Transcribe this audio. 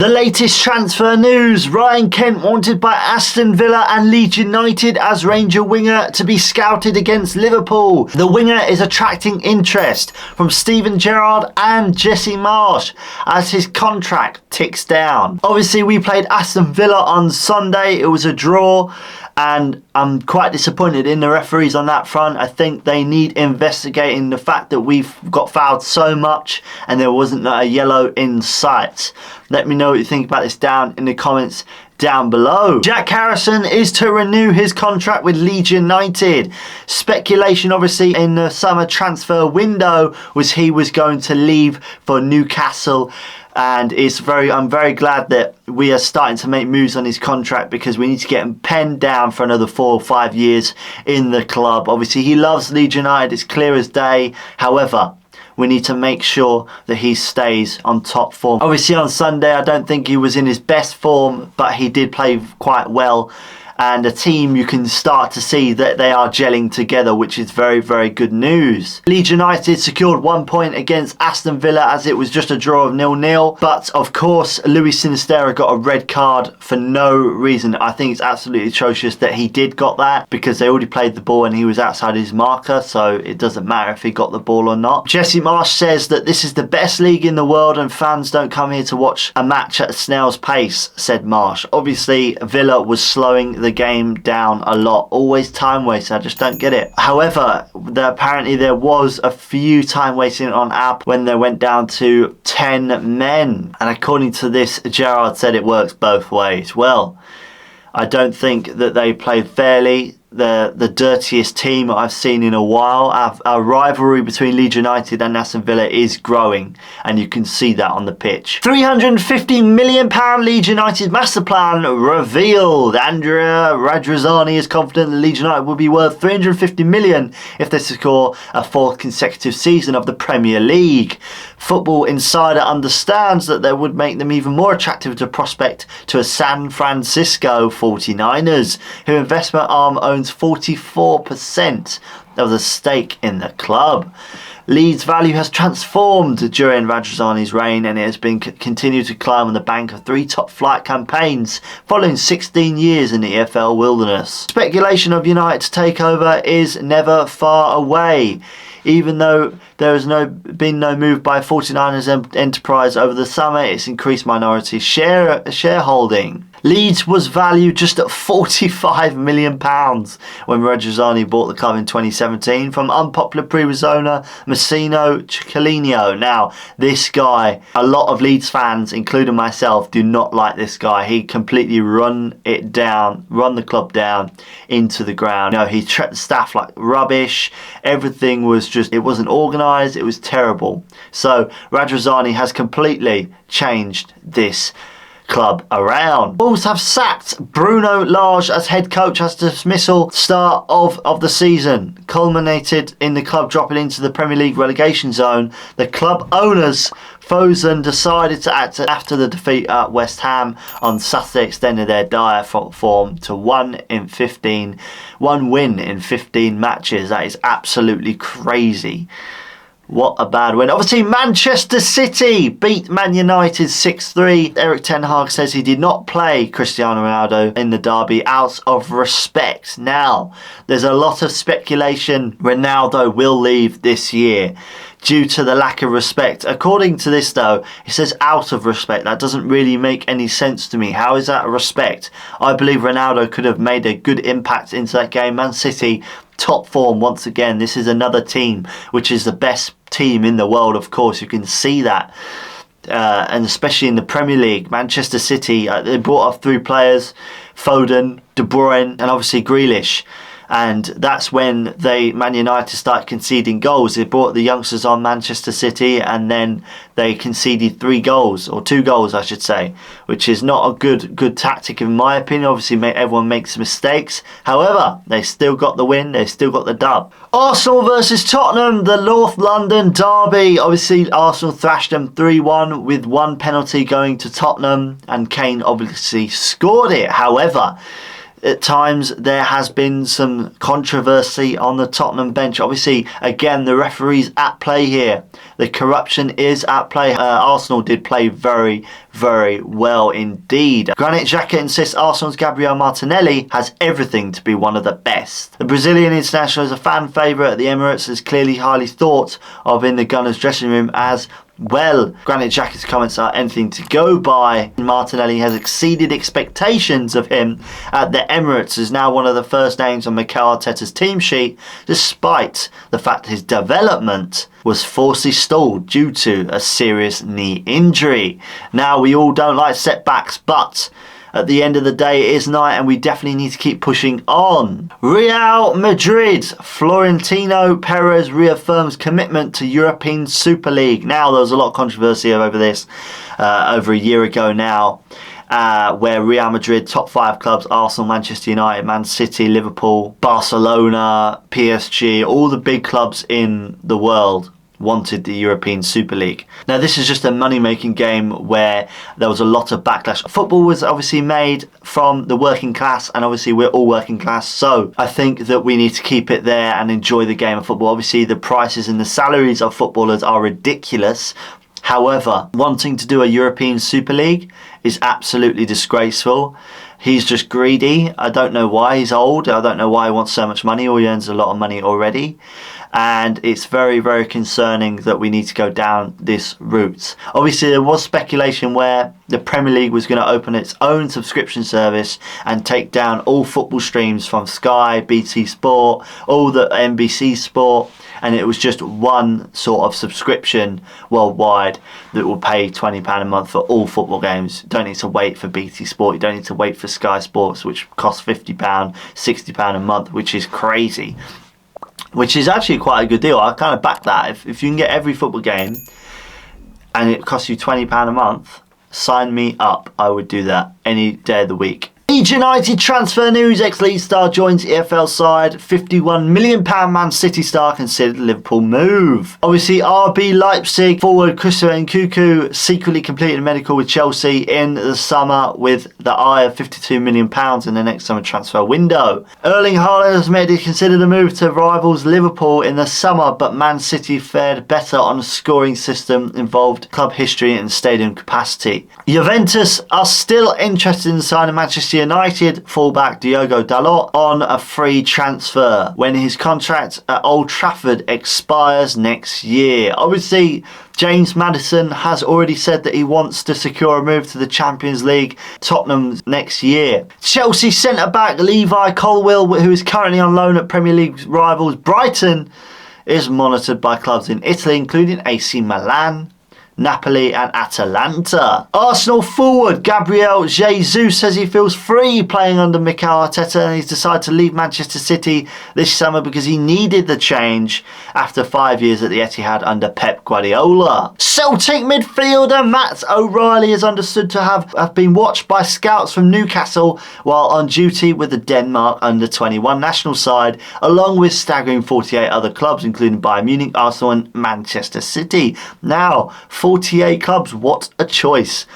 The latest transfer news, Ryan Kent wanted by Aston Villa and Leeds United as Ranger winger to be scouted against Liverpool. The winger is attracting interest from Steven Gerrard and Jesse Marsch as his contract ticks down. Obviously we played Aston Villa on Sunday, it was a draw. And I'm quite disappointed in the referees on that front. I think they need investigating the fact that we've got fouled so much and there wasn't a yellow in sight. Let me know what you think about this down in the comments down below. Jack Harrison is to renew his contract with Leeds United. Speculation obviously in the summer transfer window was he was going to leave for Newcastle. And I'm very glad that we are starting to make moves on his contract because we need to get him penned down for another 4 or 5 years in the club. Obviously, he loves Leeds United. It's clear as day. However, we need to make sure that he stays on top form. Obviously, on Sunday, I don't think he was in his best form, but he did play quite well. And the team, you can start to see that they are gelling together, which is very, very good news. Leeds United secured 1 point against Aston Villa as it was just a draw of 0-0. But of course, Luis Sinisterra got a red card for no reason. I think it's absolutely atrocious that he did got that because they already played the ball and he was outside his marker. So it doesn't matter if he got the ball or not. Jesse Marsch says that this is the best league in the world and fans don't come here to watch a match at a snail's pace, said Marsch. Obviously, Villa was slowing the game down a lot. Always time wasting. I just don't get it. However, apparently there was a few time wasting on app when they went down to 10 men. And according to this, Gerrard said it works both ways. Well, I don't think that they played fairly. The dirtiest team I've seen in a while. Our rivalry between Leeds United and Aston Villa is growing and you can see that on the pitch. £350 million Leeds United master plan revealed. Andrea Radrizzani is confident that Leeds United will be worth £350 million if they score a 4th consecutive season of the Premier League. Football Insider understands that they would make them even more attractive to prospect to a San Francisco 49ers, whose investment arm owns 44% of the stake in the club. Leeds' value has transformed during Radrizzani's reign and it has been continued to climb on the bank of 3 top-flight campaigns following 16 years in the EFL wilderness. Speculation of United's takeover is never far away. Even though there has been no move by 49ers Enterprise over the summer, it's increased minority shareholding. Leeds was valued just at £45 million when Radrizzani bought the club in 2017 from unpopular previous owner Massimo Ciccolino. Now, this guy, a lot of Leeds fans, including myself, do not like this guy. He completely run the club down into the ground. You know, he treated staff like rubbish. Everything was just, it wasn't organised. It was terrible. So Radrizzani has completely changed this club around. Wolves have sacked Bruno Lage as head coach as dismissal start of the season culminated in the club dropping into the Premier League relegation zone. The club owners Fosun decided to act after the defeat at West Ham on Saturday, extended their dire form to 1 win in 15 matches. That is absolutely crazy. What a bad win. Obviously, Manchester City beat Man United 6-3. Erik ten Hag says he did not play Cristiano Ronaldo in the derby out of respect. Now, there's a lot of speculation Ronaldo will leave this year due to the lack of respect. According to this, though, it says out of respect. That doesn't really make any sense to me. How is that respect? I believe Ronaldo could have made a good impact into that game. Man City, top form once again. This is another team which is the best team in the world, of course. You can see that. And especially in the Premier League, Manchester City, they brought up 3 players, Foden, De Bruyne and obviously Grealish. And that's when Man United started conceding goals. They brought the youngsters on Manchester City and then they conceded 3 goals, or 2 goals I should say, which is not a good tactic in my opinion. Obviously everyone makes mistakes. However, they still got the win, they still got the dub. Arsenal versus Tottenham, the North London derby. Obviously Arsenal thrashed them 3-1 with 1 penalty going to Tottenham and Kane obviously scored it. However, At times there has been some controversy on the Tottenham bench. Obviously, again, the referee's at play here. The corruption is at play. Arsenal did play very, very well indeed. Granit Xhaka insists Arsenal's Gabriel Martinelli has everything to be one of the best. The Brazilian international is a fan favourite at the Emirates, is clearly highly thought of in the Gunners dressing room as well. Granit Xhaka's comments are anything to go by. Martinelli has exceeded expectations of him at the Emirates, is now one of the first names on Mikel Arteta's team sheet, despite the fact his development was forcibly stalled due to a serious knee injury. Now, we all don't like setbacks, but at the end of the day, it is night and we definitely need to keep pushing on. Real Madrid. Florentino Perez reaffirms commitment to European Super League. Now, there was a lot of controversy over this over a year ago now, where Real Madrid, top 5 clubs, Arsenal, Manchester United, Man City, Liverpool, Barcelona, PSG, all the big clubs in the world wanted the European Super League. Now, this is just a money-making game where there was a lot of backlash. Football was obviously made from the working class, and obviously we're all working class, so I think that we need to keep it there and enjoy the game of football. Obviously, the prices and the salaries of footballers are ridiculous. However, wanting to do a European Super League is absolutely disgraceful. He's just greedy. I don't know why. He's old. I don't know why he wants so much money, or he earns a lot of money already. And it's very, very concerning that we need to go down this route. Obviously, there was speculation where the Premier League was going to open its own subscription service and take down all football streams from Sky, BT Sport, all the NBC Sport, and it was just one sort of subscription worldwide that will pay £20 a month for all football games. You don't need to wait for BT Sport, you don't need to wait for Sky Sports, which costs £50, £60 a month, which is crazy. Which is actually quite a good deal. I kind of back that. If you can get every football game and it costs you £20 a month, sign me up. I would do that any day of the week. Leeds United transfer news. Ex-Leeds star joins EFL side. £51 million Man City star considered Liverpool move. Obviously, RB Leipzig forward Christopher Nkunku secretly completed a medical with Chelsea in the summer with the eye of £52 million in the next summer transfer window. Erling Haaland has made it considered a move to rivals Liverpool in the summer, but Man City fared better on a scoring system, involved club history and stadium capacity. Juventus are still interested in signing Manchester United fullback Diogo Dalot on a free transfer when his contract at Old Trafford expires next year. Obviously, James Maddison has already said that he wants to secure a move to the Champions League, Tottenham next year. Chelsea centre-back Levi Colwill, who is currently on loan at Premier League rivals Brighton, is monitored by clubs in Italy, including AC Milan, Napoli and Atalanta. Arsenal forward Gabriel Jesus says he feels free playing under Mikel Arteta, and he's decided to leave Manchester City this summer because he needed the change after 5 years at the Etihad under Pep Guardiola. Celtic midfielder Matt O'Reilly is understood to have been watched by scouts from Newcastle while on duty with the Denmark under-21 national side, along with staggering 48 other clubs including Bayern Munich, Arsenal and Manchester City. Now, 48 clubs, what a choice.